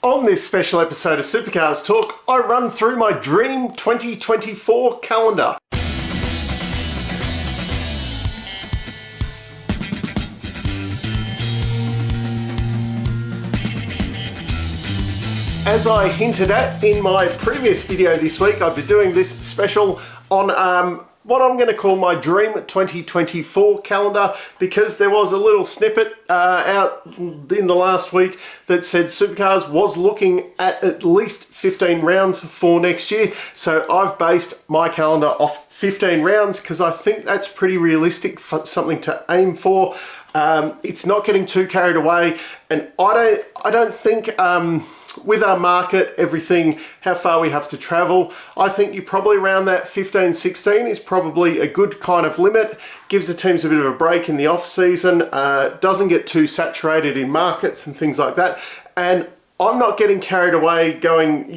On this special episode of Supercars Talk, I run through my dream 2024 calendar. As I hinted at in my previous video this week, I've been doing this special on what I'm going to call my Dream 2024 calendar, because there was a little snippet out in the last week that said Supercars was looking at least 15 rounds for next year. So I've based my calendar off 15 rounds because I think that's pretty realistic, for something to aim for. It's not getting too carried away, and I don't think with our market, everything, how far we have to travel, I think you probably around that 15, 16 is probably a good kind of limit. Gives the teams a bit of a break in the off season, doesn't get too saturated in markets and things like that. And I'm not getting carried away going,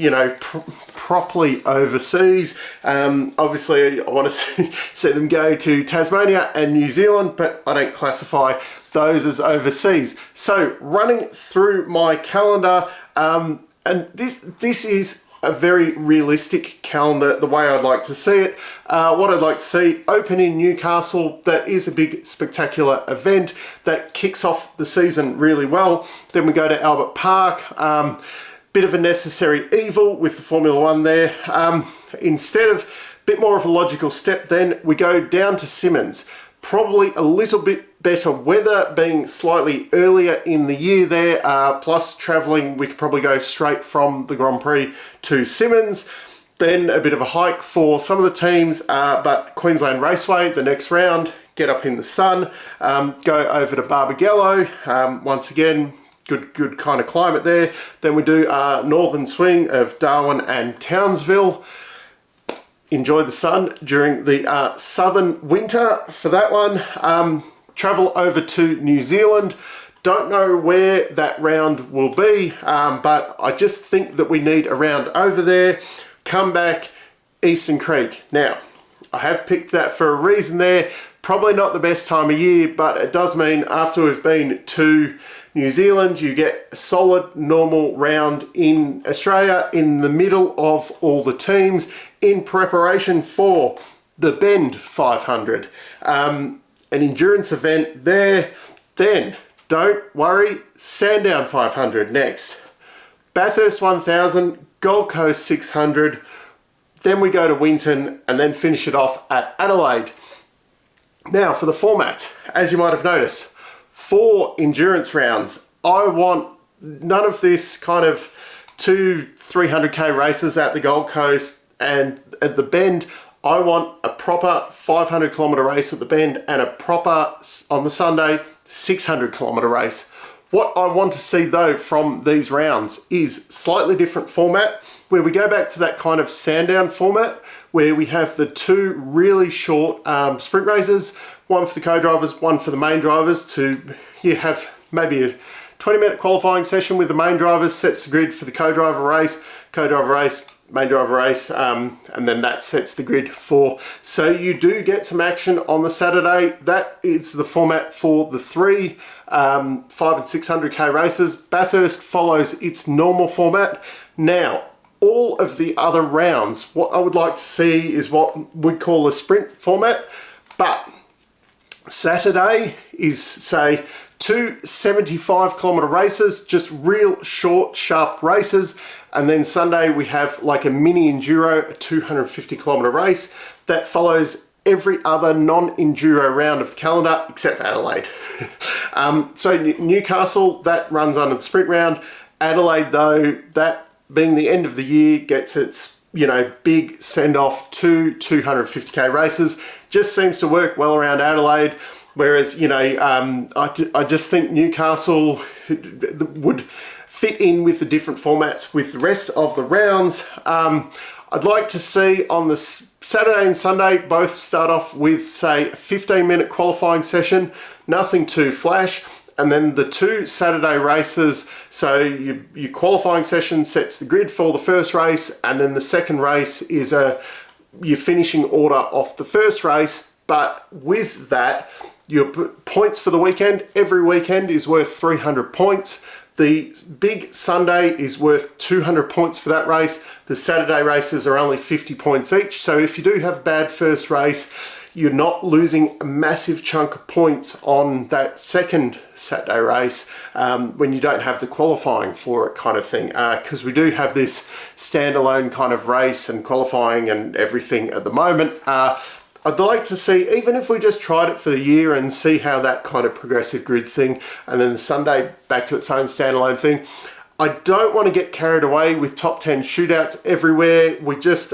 properly overseas. Obviously, I want to see them go to Tasmania and New Zealand, but I don't classify those as overseas. So running through my calendar, and this is a very realistic calendar, the way I'd like to see it. What I'd like to see, open in Newcastle. That is a big spectacular event that kicks off the season really well. Then we go to Albert Park, bit of a necessary evil with the Formula One there. Instead of a bit more of a logical step, then we go down to Simmons. Probably a little bit better weather, being slightly earlier in the year there, plus travelling, we could probably go straight from the Grand Prix to Simmons. Then a bit of a hike for some of the teams, but Queensland Raceway, the next round, get up in the sun, go over to Barbagallo, once again, good kind of climate there. Then we do northern swing of Darwin and Townsville. Enjoy the sun during the southern winter for that one. Travel over to New Zealand. Don't know where that round will be, but I just think that we need a round over there. Come back, Eastern Creek. Now, I have picked that for a reason there. Probably not the best time of year, but it does mean after we've been to New Zealand, you get a solid, normal round in Australia in the middle of all the teams in preparation for the Bend 500. An endurance event there. Then, don't worry, Sandown 500 next. Bathurst 1000, Gold Coast 600. Then we go to Winton and then finish it off at Adelaide. Now for the format, as you might have noticed, 4 endurance rounds. I want none of this kind of 300k races at the Gold Coast and at the Bend. I want a proper 500 kilometre race at the Bend and a proper, on the Sunday, 600 kilometre race. What I want to see though from these rounds is slightly different format, where we go back to that kind of Sandown format, where we have the 2 really short sprint races, one for the co-drivers, one for the main drivers, you have maybe a 20-minute qualifying session with the main drivers, sets the grid for the co-driver race, main driver race, and then that sets the grid for. So you do get some action on the Saturday. That is the format for the 3 500 and 600k races. Bathurst follows its normal format. Now, all of the other rounds, what I would like to see is what we'd call a sprint format, but Saturday is, say, 2 75 kilometre races, just real short, sharp races. And then Sunday we have like a mini enduro, a 250 kilometre race that follows every other non-enduro round of the calendar except for Adelaide. So Newcastle, that runs under the sprint round. Adelaide though, that being the end of the year, gets its big send-off to 250k races. Just seems to work well around Adelaide. Whereas, I just think Newcastle would fit in with the different formats with the rest of the rounds. I'd like to see on the Saturday and Sunday both start off with, say, a 15-minute qualifying session, nothing too flash, and then the 2 Saturday races. So your qualifying session sets the grid for the first race, and then the second race is your finishing order off the first race. But with that, your points for the weekend, every weekend is worth 300 points. The big Sunday is worth 200 points for that race. The Saturday races are only 50 points each. So if you do have a bad first race, you're not losing a massive chunk of points on that second Saturday race when you don't have the qualifying for it kind of thing. Because we do have this standalone kind of race and qualifying and everything at the moment. I'd like to see, even if we just tried it for the year and see how that kind of progressive grid thing, and then Sunday back to its own standalone thing. I don't want to get carried away with top 10 shootouts everywhere.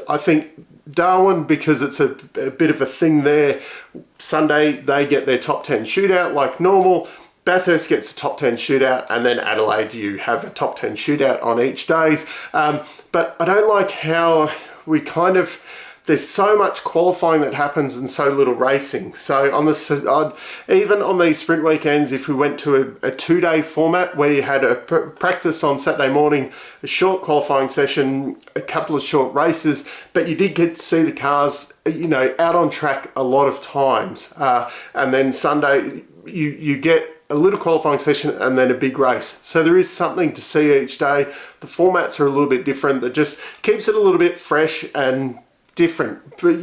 I think Darwin, because it's a bit of a thing there, Sunday they get their top 10 shootout like normal. Bathurst gets a top 10 shootout, and then Adelaide you have a top 10 shootout on each days. But I don't like how we kind of, there's so much qualifying that happens and so little racing. So on even on these sprint weekends, if we went to a 2-day format where you had a practice on Saturday morning, a short qualifying session, a couple of short races, but you did get to see the cars, out on track a lot of times. And then Sunday, you get a little qualifying session and then a big race. So there is something to see each day. The formats are a little bit different. That just keeps it a little bit fresh and different, but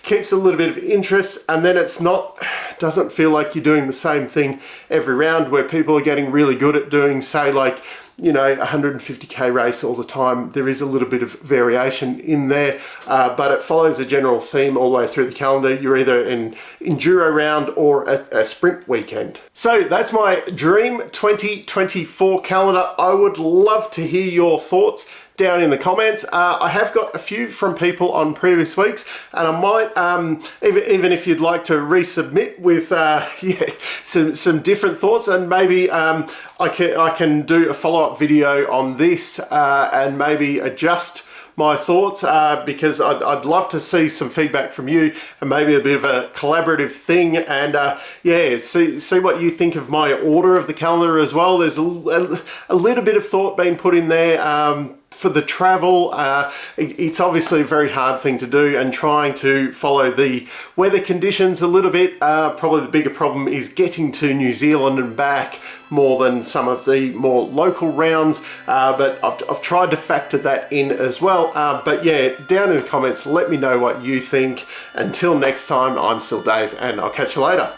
keeps a little bit of interest, and then doesn't feel like you're doing the same thing every round where people are getting really good at doing, say, like, 150k race all the time. There is a little bit of variation in there, but it follows a general theme all the way through the calendar. You're either in enduro round or a sprint weekend. So that's my Dream 2024 calendar. I would love to hear your thoughts down in the comments. I have got a few from people on previous weeks, and I might, even if you'd like to resubmit with some different thoughts, and maybe I can do a follow-up video on this and maybe adjust my thoughts because I'd love to see some feedback from you, and maybe a bit of a collaborative thing, and see what you think of my order of the calendar as well. There's a little bit of thought being put in there for the travel. It's obviously a very hard thing to do, and trying to follow the weather conditions a little bit. Probably the bigger problem is getting to New Zealand and back more than some of the more local rounds, but I've tried to factor that in as well. But yeah, down in the comments, let me know what you think. Until next time, I'm still Dave, and I'll catch you later.